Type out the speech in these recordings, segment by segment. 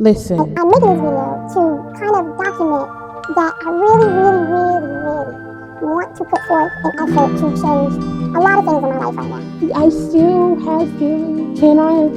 Listen. I'm making this video to kind of document that I really want to put forth an effort to change a lot of things in my life right now. I still have feelings. Can I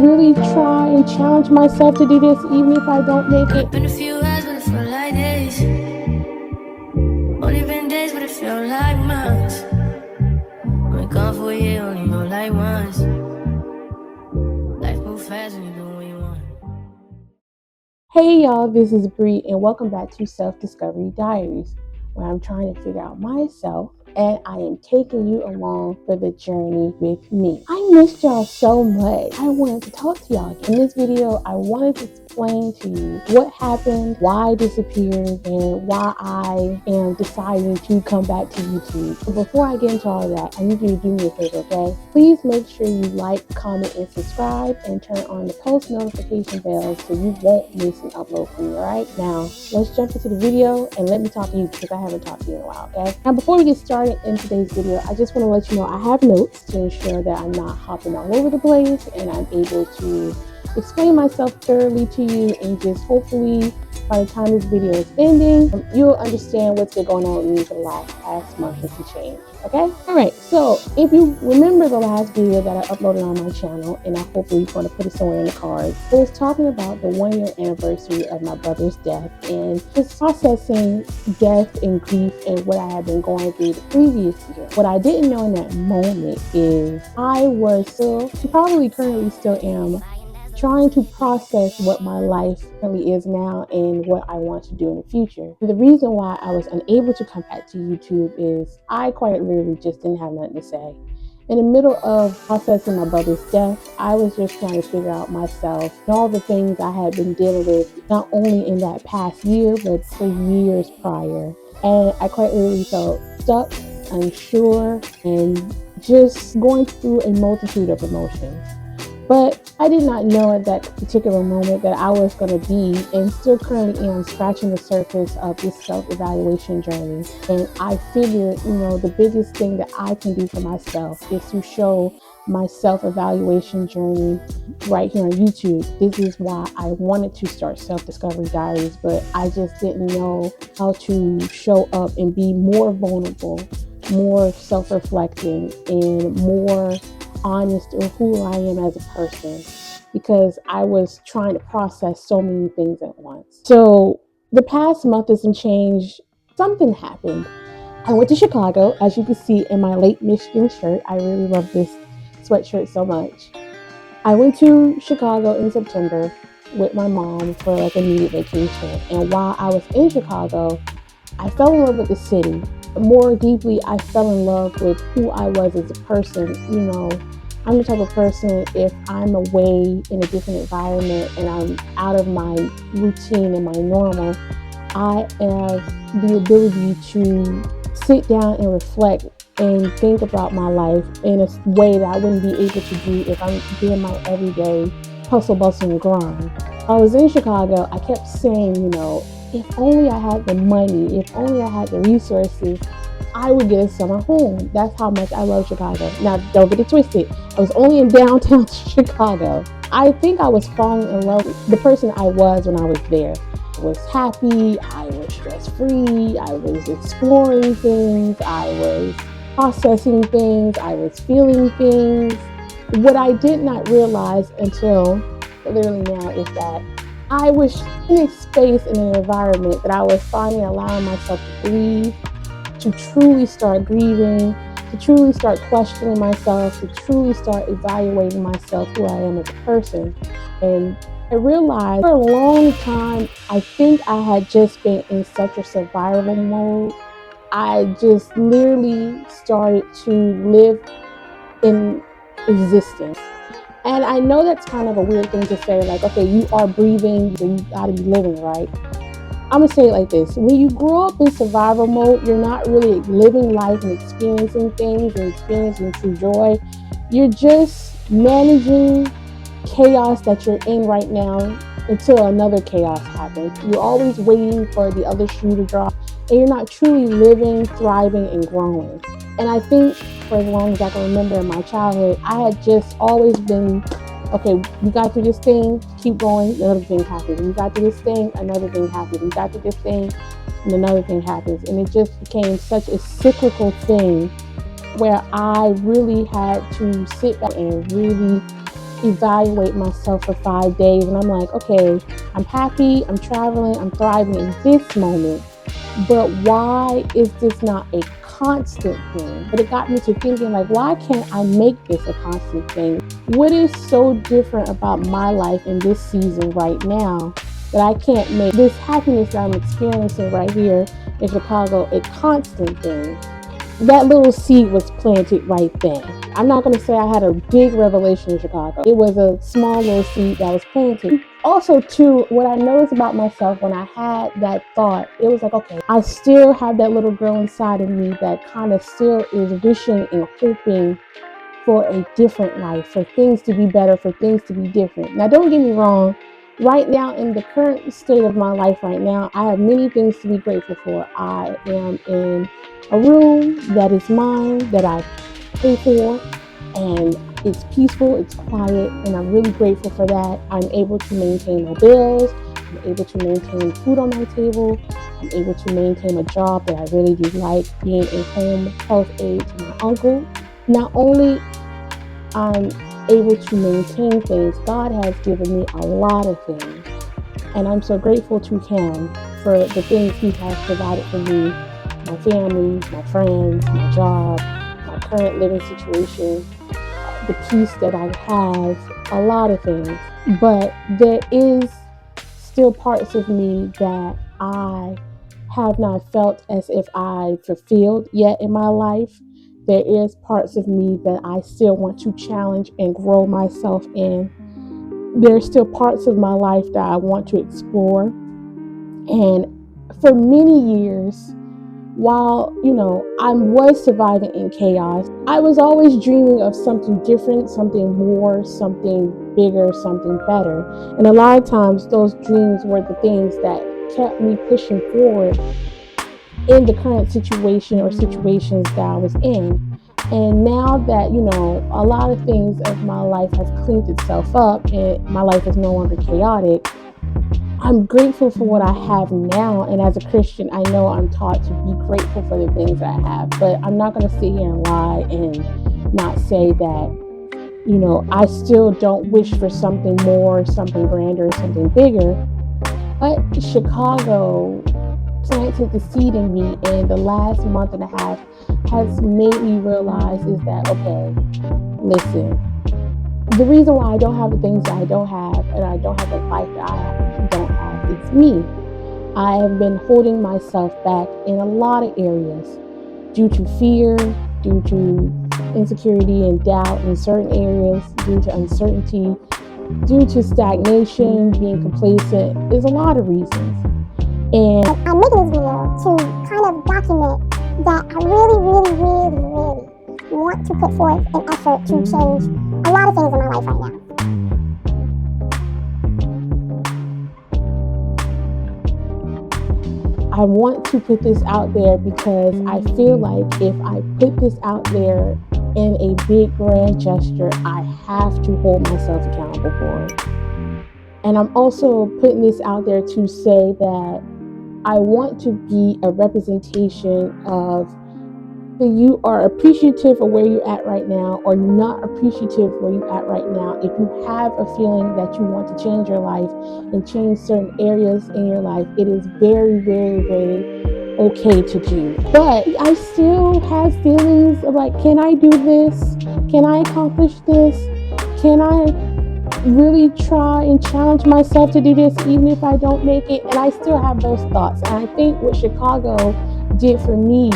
really try and challenge myself to do this even if I don't make it? Been a few hours, but it feel like days. Only been days, but it feel like months. Been gone for a year, only know like once. Life move fast when you do what you want. Hey y'all, this is Bree and welcome back to Self Discovery Diaries, where I'm trying to figure out myself and I am taking you along for the journey with me. I missed y'all so much. I wanted to talk to y'all. In this video, I wanted to explain to you what happened, why I disappeared, and why I am deciding to come back to YouTube. But before I get into all of that, I need you to do me a favor, okay? Please make sure you like, comment, and subscribe, and turn on the post notification bell so you won't miss an upload from me, alright? Now, let's jump into the video and let me talk to you because I haven't talked to you in a while, okay? Now, before we get started in today's video, I just want to let you know I have notes to ensure that I'm not hopping all over the place and I'm able to explain myself thoroughly to you, and just hopefully by the time this video is ending, you'll understand what's been going on with me for the past month and some change, okay? Alright, so if you remember the last video that I uploaded on my channel, and I hopefully going to put it somewhere in the cards, I was talking about the 1-year anniversary of my brother's death and just processing death and grief and what I had been going through the previous year. What I didn't know in that moment is I was still, probably currently still am, trying to process what my life really is now and what I want to do in the future. The reason why I was unable to come back to YouTube is I quite literally just didn't have nothing to say. In the middle of processing my brother's death, I was just trying to figure out myself and all the things I had been dealing with, not only in that past year, but for years prior. And I quite literally felt stuck, unsure, and just going through a multitude of emotions. But I did not know at that particular moment that I was going to be, and still currently am, scratching the surface of this self-evaluation journey. And I figured, the biggest thing that I can do for myself is to show my self-evaluation journey right here on YouTube. This is why I wanted to start Self-Discovery Diaries, but I just didn't know how to show up and be more vulnerable, more self-reflecting, and more honest of who I am as a person, because I was trying to process so many things at once. So the past month and some change, something happened. I went to Chicago, as you can see in my Lake Michigan shirt. I really love this sweatshirt so much. I went to Chicago in September with my mom for like a needed vacation, and while I was in Chicago, I fell in love with the city. More deeply, I fell in love with who I was as a person. I'm the type of person, if I'm away in a different environment and I'm out of my routine and my normal, I have the ability to sit down and reflect and think about my life in a way that I wouldn't be able to do if I'm doing my everyday hustle, bustle, and grind. I was in Chicago, I kept saying, if only I had the money, if only I had the resources, I would get a summer home. That's how much I love Chicago. Now, don't get it twisted. I was only in downtown Chicago. I think I was falling in love with the person I was when I was there. I was happy, I was stress-free, I was exploring things, I was processing things, I was feeling things. What I did not realize until literally now is that I was in a space, in an environment that I was finally allowing myself to breathe, to truly start grieving, to truly start questioning myself, to truly start evaluating myself, who I am as a person. And I realized for a long time, I think I had just been in such a survival mode. I just literally started to live in existence. And I know that's kind of a weird thing to say, like, okay, you are breathing, so you gotta be living, right? I'm gonna say it like this. When you grow up in survival mode, you're not really living life and experiencing things and experiencing true joy. You're just managing chaos that you're in right now until another chaos happens. You're always waiting for the other shoe to drop, and you're not truly living, thriving, and growing. And I think for as long as I can remember in my childhood, I had just always been okay, we got through this thing, keep going, another thing happens. We got through this thing, another thing happens. We got through this thing, and another thing happens. And it just became such a cyclical thing where I really had to sit back and really evaluate myself for 5 days. And I'm like, okay, I'm happy, I'm traveling, I'm thriving in this moment, but why is this not a constant thing? But it got me to thinking, like, why can't I make this a constant thing? What is so different about my life in this season right now that I can't make this happiness that I'm experiencing right here in Chicago a constant thing? That little seed was planted right then. I'm not going to say I had a big revelation in Chicago. It was a small little seed that was planted. Also, too, what I noticed about myself when I had that thought, it was like, okay, I still have that little girl inside of me that kind of still is wishing and hoping for a different life, for things to be better, for things to be different. Now, don't get me wrong. Right now, in the current state of my life right now, I have many things to be grateful for. I am in a room that is mine, that I pay for, and it's peaceful, it's quiet, and I'm really grateful for that. I'm able to maintain my bills. I'm able to maintain food on my table. I'm able to maintain a job that I really do like, being a home health aide to my uncle. Not only I'm able to maintain things, God has given me a lot of things. And I'm so grateful to Him for the things He has provided for me, my family, my friends, my job, my current living situation, the peace that I have, a lot of things. But there is still parts of me that I have not felt as if I fulfilled yet in my life. There is parts of me that I still want to challenge and grow myself in. There's still parts of my life that I want to explore. And for many years, while, I was surviving in chaos, I was always dreaming of something different, something more, something bigger, something better. And a lot of times those dreams were the things that kept me pushing forward in the current situation or situations that I was in. And now that, a lot of things of my life have cleaned itself up and my life is no longer chaotic, I'm grateful for what I have now. And as a Christian, I know I'm taught to be grateful for the things that I have. But I'm not going to sit here and lie and not say that, I still don't wish for something more, something grander, something bigger. But Chicago planted the seed in me, and the last month and a half has made me realize is that, okay, listen, the reason why I don't have the things that I don't have and I don't have the life that I don't have is me. I have been holding myself back in a lot of areas due to fear, due to insecurity and doubt in certain areas, due to uncertainty, due to stagnation, being complacent. There's a lot of reasons. And I'm making this video to kind of document that I really, really, really, really want to put forth an effort to change a lot of things in my life right now. I want to put this out there because I feel like if I put this out there in a big grand gesture, I have to hold myself accountable for it. And I'm also putting this out there to say that I want to be a representation of that you are appreciative of where you're at right now, or not appreciative where you're at right now. If you have a feeling that you want to change your life and change certain areas in your life, it is very, very, very okay to do. But I still have feelings of like, can I do this? Can I accomplish this? Can I really try and challenge myself to do this even if I don't make it? And I still have those thoughts. And I think what Chicago did for me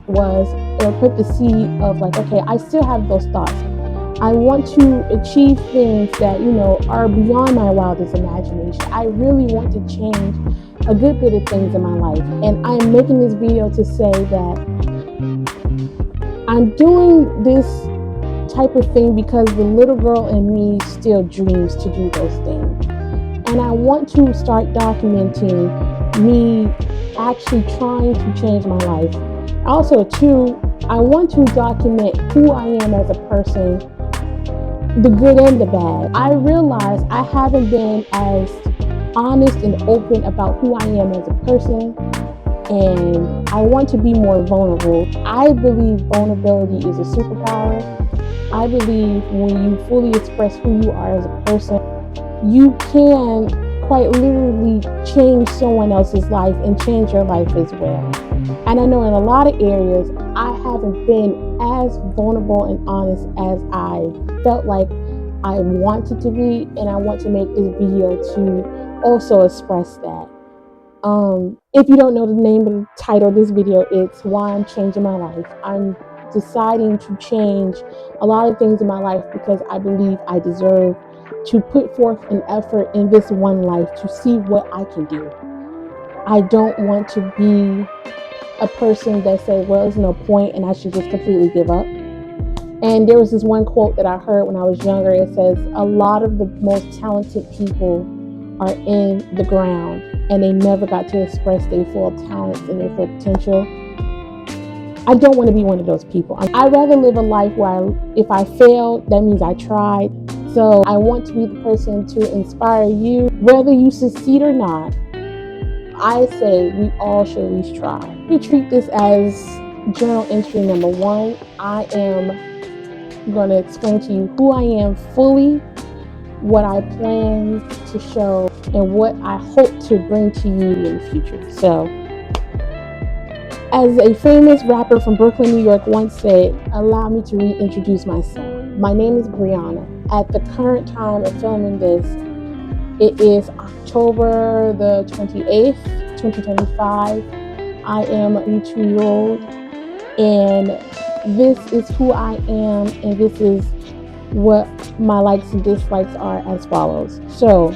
was put the seed of like, okay, I still have those thoughts. I want to achieve things that, are beyond my wildest imagination. I really want to change a good bit of things in my life. And I'm making this video to say that I'm doing this type of thing because the little girl in me still dreams to do those things. And I want to start documenting me actually trying to change my life. Also, too, I want to document who I am as a person the good and the bad. I realize I haven't been as honest and open about who I am as a person, and I want to be more vulnerable. I believe vulnerability is a superpower. I believe when you fully express who you are as a person, you can quite literally change someone else's life and change your life as well. And I know in a lot of areas, I haven't been as vulnerable and honest as I felt like I wanted to be, and I want to make this video to also express that. If you don't know the name of the title of this video, it's Why I'm Changing My Life. I'm deciding to change a lot of things in my life because I believe I deserve to put forth an effort in this one life to see what I can do. I don't want to be a person that says, well, there's no point and I should just completely give up. And there was this one quote that I heard when I was younger. It says, a lot of the most talented people are in the ground and they never got to express their full talents and their full potential. I don't want to be one of those people. I'd rather live a life where if I fail, that means I tried. So I want to be the person to inspire you, whether you succeed or not. I say we all should at least try. We treat this as journal entry number 1. I am going to explain to you who I am fully, what I plan to show, and what I hope to bring to you in the future. So, as a famous rapper from Brooklyn, New York once said, allow me to reintroduce myself. My name is Brianna. At the current time of filming this, it is October the 28th, 2025. I am a 22-year-old, and this is who I am, and this is what my likes and dislikes are as follows. So,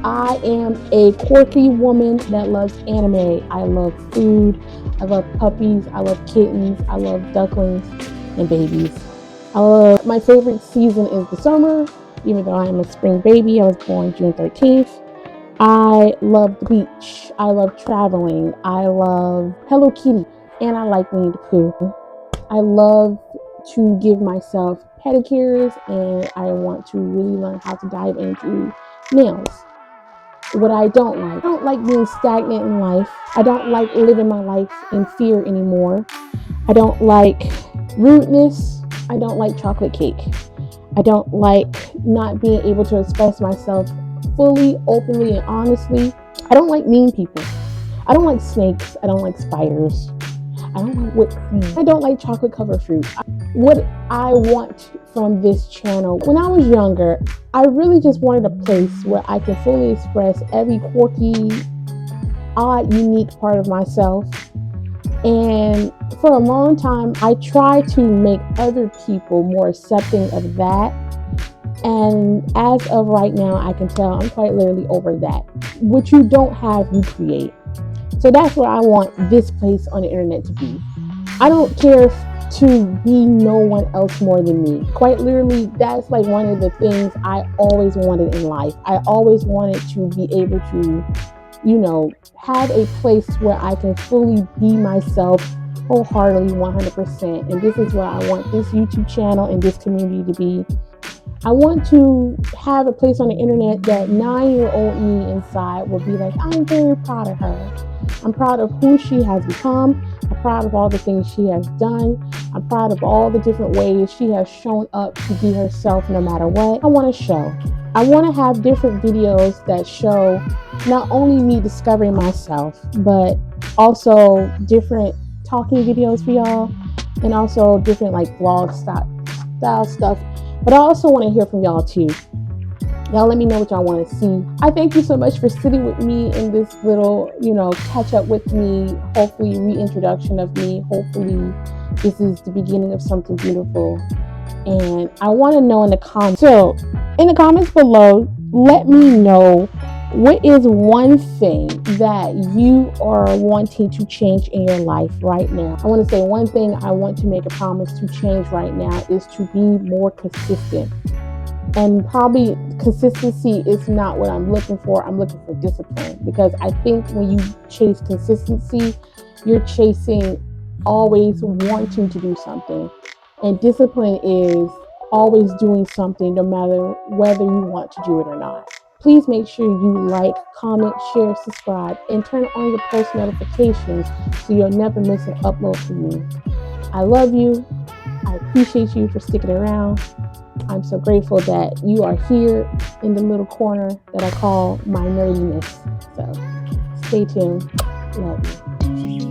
I am a quirky woman that loves anime. I love food. I love puppies. I love kittens. I love ducklings and babies. My favorite season is the summer, even though I am a spring baby. I was born June 13th. I love the beach. I love traveling. I love Hello Kitty. And I like Winnie the Pooh. I love to give myself pedicures, and I want to really learn how to dive into nails. What I don't like being stagnant in life. I don't like living my life in fear anymore. I don't like rudeness. I don't like chocolate cake. I don't like not being able to express myself fully, openly, and honestly. I don't like mean people. I don't like snakes. I don't like spiders. I don't like whipped cream. I don't like chocolate covered fruit. What I want from this channel, when I was younger, I really just wanted a place where I could fully express every quirky, odd, unique part of myself. And for a long time, I tried to make other people more accepting of that. And as of right now, I can tell I'm quite literally over that. What you don't have, you create. So that's what I want this place on the internet to be. I don't care to be no one else more than me. Quite literally, that's like one of the things I always wanted in life. I always wanted to be able to, have a place where I can fully be myself wholeheartedly 100%. And this is where I want this YouTube channel and this community to be. I want to have a place on the internet that 9-year-old me inside will be like, I'm very proud of her. I'm proud of who she has become. I'm proud of all the things she has done. I'm proud of all the different ways she has shown up to be herself no matter what. I want to show. I want to have different videos that show not only me discovering myself, but also different talking videos for y'all, and also different like vlog style stuff. But I also want to hear from y'all too. Y'all let me know what y'all want to see. I thank you so much for sitting with me in this little, catch up with me. Hopefully reintroduction of me. Hopefully this is the beginning of something beautiful. And I want to know in the comments. So in the comments below, let me know what is one thing that you are wanting to change in your life right now. I want to say one thing I want to make a promise to change right now is to be more consistent. And probably consistency is not what I'm looking for. I'm looking for discipline, because I think when you chase consistency, you're chasing always wanting to do something. And discipline is always doing something no matter whether you want to do it or not. Please make sure you like, comment, share, subscribe, and turn on your post notifications so you'll never miss an upload from me. I love you. I appreciate you for sticking around. I'm so grateful that you are here in the little corner that I call my nerdiness. So stay tuned. Love you.